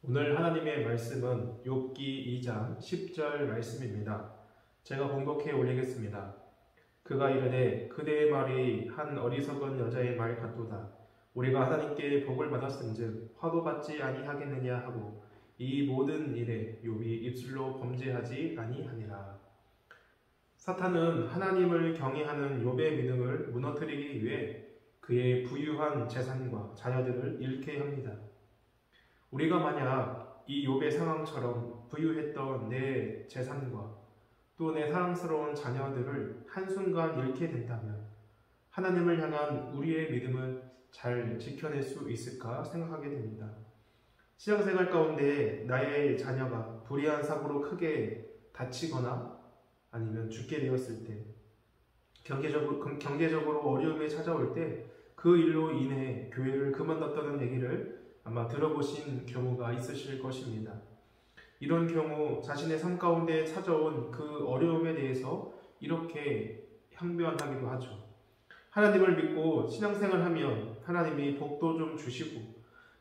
오늘 하나님의 말씀은 욥기 2장 10절 말씀입니다. 제가 봉독해 올리겠습니다. 그가 이르되 그대의 말이 한 어리석은 여자의 말 같도다. 우리가 하나님께 복을 받았은즉 화도 받지 아니하겠느냐 하고 이 모든 일에 욥이 입술로 범죄하지 아니하니라. 사탄은 하나님을 경외하는 욥의 믿음을 무너뜨리기 위해 그의 부유한 재산과 자녀들을 잃게 합니다. 우리가 만약 이 욥의 상황처럼 부유했던 내 재산과 또 내 사랑스러운 자녀들을 한순간 잃게 된다면 하나님을 향한 우리의 믿음을 잘 지켜낼 수 있을까 생각하게 됩니다. 신앙생활 가운데 나의 자녀가 불의한 사고로 크게 다치거나 아니면 죽게 되었을 때, 경제적으로 어려움이 찾아올 때 그 일로 인해 교회를 그만뒀다는 얘기를 아마 들어보신 경우가 있으실 것입니다. 이런 경우 자신의 삶 가운데 찾아온 그 어려움에 대해서 이렇게 항변하기도 하죠. 하나님을 믿고 신앙생활하면 하나님이 복도 좀 주시고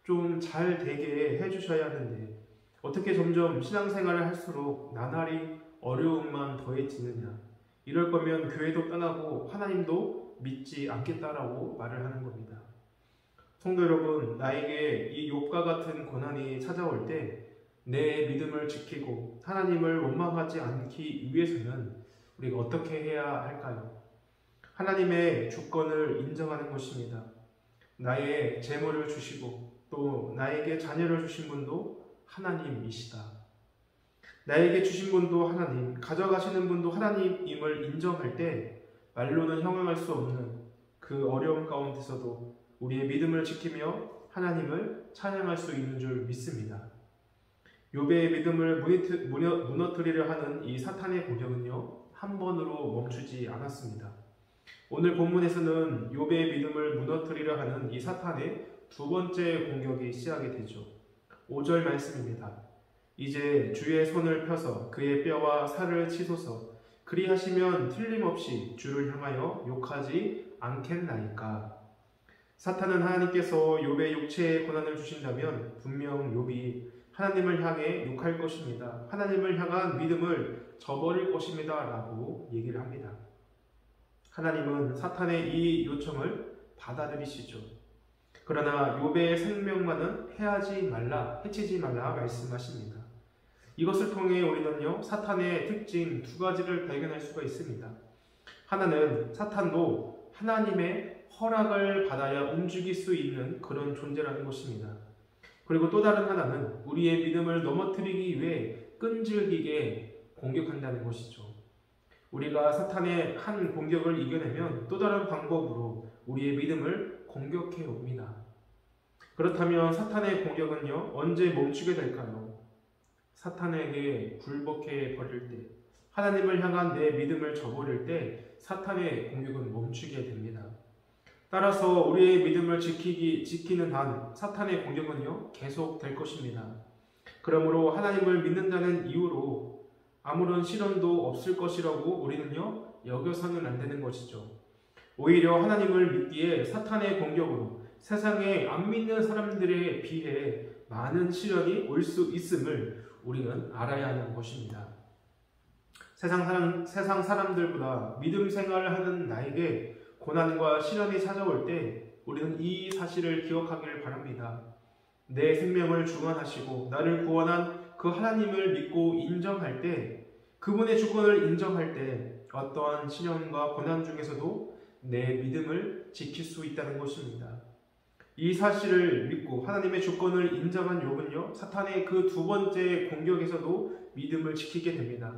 좀 잘 되게 해주셔야 하는데 어떻게 점점 신앙생활을 할수록 나날이 어려움만 더해지느냐. 이럴 거면 교회도 떠나고 하나님도 믿지 않겠다라고 말을 하는 겁니다. 성도 여러분, 나에게 이 욥과 같은 고난이 찾아올 때 내 믿음을 지키고 하나님을 원망하지 않기 위해서는 우리가 어떻게 해야 할까요? 하나님의 주권을 인정하는 것입니다. 나의 재물을 주시고 또 나에게 자녀를 주신 분도 하나님이시다. 나에게 주신 분도 하나님, 가져가시는 분도 하나님임을 인정할 때 말로는 형용할 수 없는 그 어려움 가운데서도 우리의 믿음을 지키며 하나님을 찬양할 수 있는 줄 믿습니다. 욥의 믿음을 무너뜨리려 하는 이 사탄의 공격은요, 한 번으로 멈추지 않았습니다. 오늘 본문에서는 욥의 믿음을 무너뜨리려 하는 이 사탄의 두 번째 공격이 시작이 되죠. 5절 말씀입니다. 이제 주의 손을 펴서 그의 뼈와 살을 치소서. 그리하시면 틀림없이 주를 향하여 욕하지 않겠나이까. 사탄은 하나님께서 욥의 육체에 고난을 주신다면 분명 욥이 하나님을 향해 욕할 것입니다. 하나님을 향한 믿음을 저버릴 것입니다. 라고 얘기를 합니다. 하나님은 사탄의 이 요청을 받아들이시죠. 그러나 욥의 생명만은 해치지 말라 말씀하십니다. 이것을 통해 우리는요, 사탄의 특징 두 가지를 발견할 수가 있습니다. 하나는 사탄도 하나님의 허락을 받아야 움직일 수 있는 그런 존재라는 것입니다. 그리고 또 다른 하나는 우리의 믿음을 넘어뜨리기 위해 끈질기게 공격한다는 것이죠. 우리가 사탄의 한 공격을 이겨내면 또 다른 방법으로 우리의 믿음을 공격해 옵니다. 그렇다면 사탄의 공격은요, 언제 멈추게 될까요? 사탄에게 굴복해 버릴 때, 하나님을 향한 내 믿음을 저버릴 때 사탄의 공격은 멈추게 됩니다. 따라서 우리의 믿음을 지키는 한 사탄의 공격은요, 계속 될 것입니다. 그러므로 하나님을 믿는다는 이유로 아무런 시련도 없을 것이라고 우리는요, 여겨서는 안 되는 것이죠. 오히려 하나님을 믿기에 사탄의 공격으로 세상에 안 믿는 사람들에 비해 많은 시련이 올 수 있음을 우리는 알아야 하는 것입니다. 세상 사람들보다 믿음 생활을 하는 나에게 고난과 시련이 찾아올 때 우리는 이 사실을 기억하기를 바랍니다. 내 생명을 주관하시고 나를 구원한 그 하나님을 믿고 인정할 때, 그분의 주권을 인정할 때 어떠한 시련과 고난 중에서도 내 믿음을 지킬 수 있다는 것입니다. 이 사실을 믿고 하나님의 주권을 인정한 욥은요, 사탄의 그 두 번째 공격에서도 믿음을 지키게 됩니다.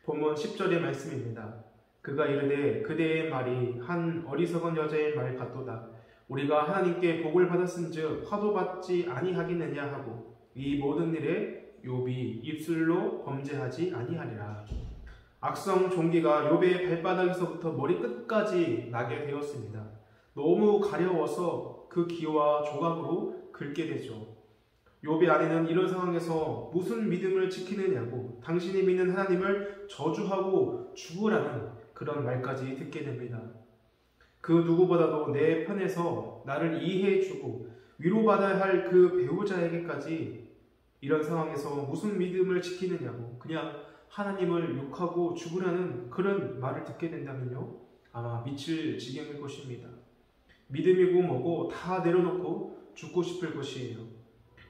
본문 10절의 말씀입니다. 그가 이르되 그대의 말이 한 어리석은 여자의 말 같도다. 우리가 하나님께 복을 받았은즉 화도 받지 아니하겠느냐 하고 이 모든 일에 욥이 입술로 범죄하지 아니하리라. 악성 종기가 욥의 발바닥에서부터 머리끝까지 나게 되었습니다. 너무 가려워서 그 기와 조각으로 긁게 되죠. 욥의 아내는 이런 상황에서 무슨 믿음을 지키느냐고 당신이 믿는 하나님을 저주하고 죽으라는 그런 말까지 듣게 됩니다. 그 누구보다도 내 편에서 나를 이해해주고 위로받아야 할 그 배우자에게까지 이런 상황에서 무슨 믿음을 지키느냐고 그냥 하나님을 욕하고 죽으라는 그런 말을 듣게 된다면요, 아마 미칠 지경일 것입니다. 믿음이고 뭐고 다 내려놓고 죽고 싶을 것이에요.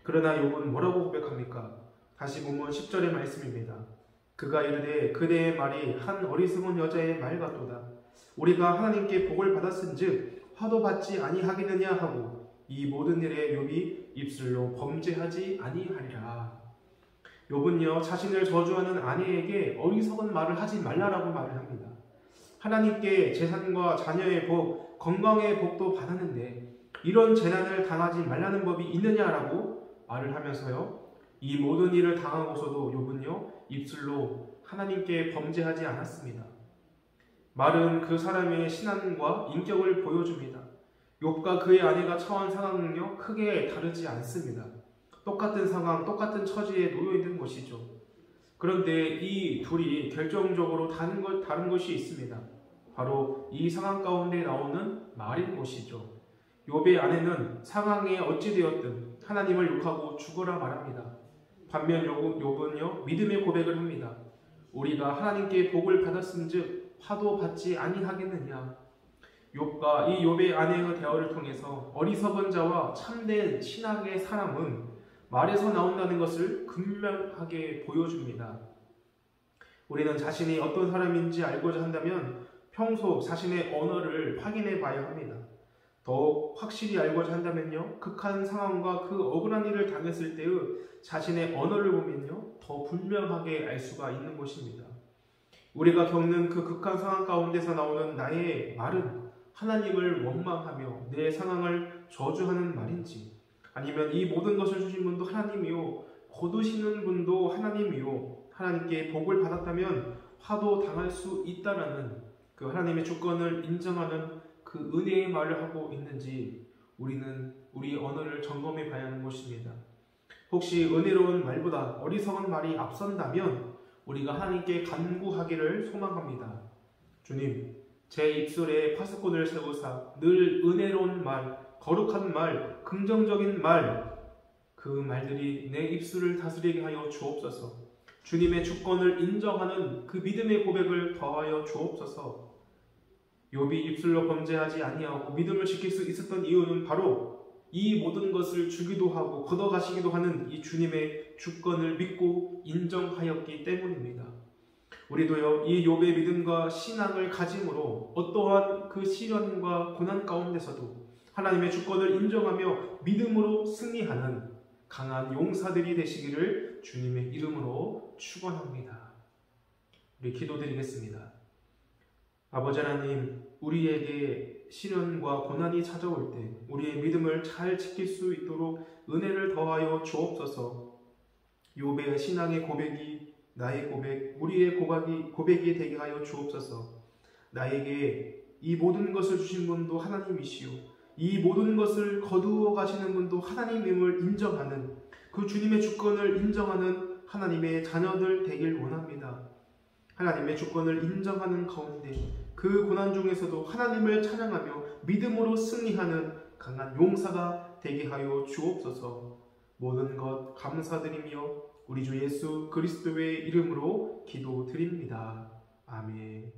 그러나 욥은 뭐라고 고백합니까? 다시 보면 10절의 말씀입니다. 그가 이르되 그대의 말이 한 어리석은 여자의 말 같도다. 우리가 하나님께 복을 받았은즉 화도 받지 아니하겠느냐 하고 이 모든 일에 욥이 입술로 범죄하지 아니하리라. 욥은요, 자신을 저주하는 아내에게 어리석은 말을 하지 말라라고 말을 합니다. 하나님께 재산과 자녀의 복, 건강의 복도 받았는데 이런 재난을 당하지 말라는 법이 있느냐라고 말을 하면서요, 이 모든 일을 당하고서도 욥은요, 입술로 하나님께 범죄하지 않았습니다. 말은 그 사람의 신앙과 인격을 보여줍니다. 욥과 그의 아내가 처한 상황은요, 크게 다르지 않습니다. 똑같은 상황, 똑같은 처지에 놓여 있는 것이죠. 그런데 이 둘이 결정적으로 다른 것이 있습니다. 바로 이 상황 가운데 나오는 말인 것이죠. 욥의 아내는 상황에 어찌 되었든 하나님을 욕하고 죽어라 말합니다. 반면 욥은요, 믿음의 고백을 합니다. 우리가 하나님께 복을 받았은즉 화도 받지 아니하겠느냐. 욥과 이 욥의 아내의 대화를 통해서 어리석은 자와 참된 신앙의 사람은 말에서 나온다는 것을 극명하게 보여줍니다. 우리는 자신이 어떤 사람인지 알고자 한다면 평소 자신의 언어를 확인해 봐야 합니다. 더욱 확실히 알고자 한다면요, 극한 상황과 그 억울한 일을 당했을 때의 자신의 언어를 보면요, 더 분명하게 알 수가 있는 것입니다. 우리가 겪는 그 극한 상황 가운데서 나오는 나의 말은 하나님을 원망하며 내 상황을 저주하는 말인지, 아니면 이 모든 것을 주신 분도 하나님이요, 거두시는 분도 하나님이요, 하나님께 복을 받았다면 화도 당할 수 있다라는 그 하나님의 주권을 인정하는 그 은혜의 말을 하고 있는지 우리는 우리 언어를 점검해 봐야 하는 것입니다. 혹시 은혜로운 말보다 어리석은 말이 앞선다면 우리가 하나님께 간구하기를 소망합니다. 주님, 제 입술에 파수꾼을 세우사 늘 은혜로운 말, 거룩한 말, 긍정적인 말, 그 말들이 내 입술을 다스리게 하여 주옵소서. 주님의 주권을 인정하는 그 믿음의 고백을 더하여 주옵소서. 욥이 입술로 범죄하지 아니하고 믿음을 지킬 수 있었던 이유는 바로 이 모든 것을 주기도 하고 걷어가시기도 하는 이 주님의 주권을 믿고 인정하였기 때문입니다. 우리도요, 이 욥의 믿음과 신앙을 가짐으로 어떠한 그 시련과 고난 가운데서도 하나님의 주권을 인정하며 믿음으로 승리하는 강한 용사들이 되시기를 주님의 이름으로 축원합니다. 우리 기도드리겠습니다. 아버지 하나님, 우리에게 시련과 고난이 찾아올 때 우리의 믿음을 잘 지킬 수 있도록 은혜를 더하여 주옵소서. 욥의 신앙의 고백이 나의 고백, 우리의 고백이 되게 하여 주옵소서. 나에게 이 모든 것을 주신 분도 하나님이시오, 이 모든 것을 거두어 가시는 분도 하나님임을 인정하는 그 주님의 주권을 인정하는 하나님의 자녀들 되길 원합니다. 하나님의 주권을 인정하는 가운데 그 고난 중에서도 하나님을 찬양하며 믿음으로 승리하는 강한 용사가 되게 하여 주옵소서. 모든 것 감사드리며 우리 주 예수 그리스도의 이름으로 기도드립니다. 아멘.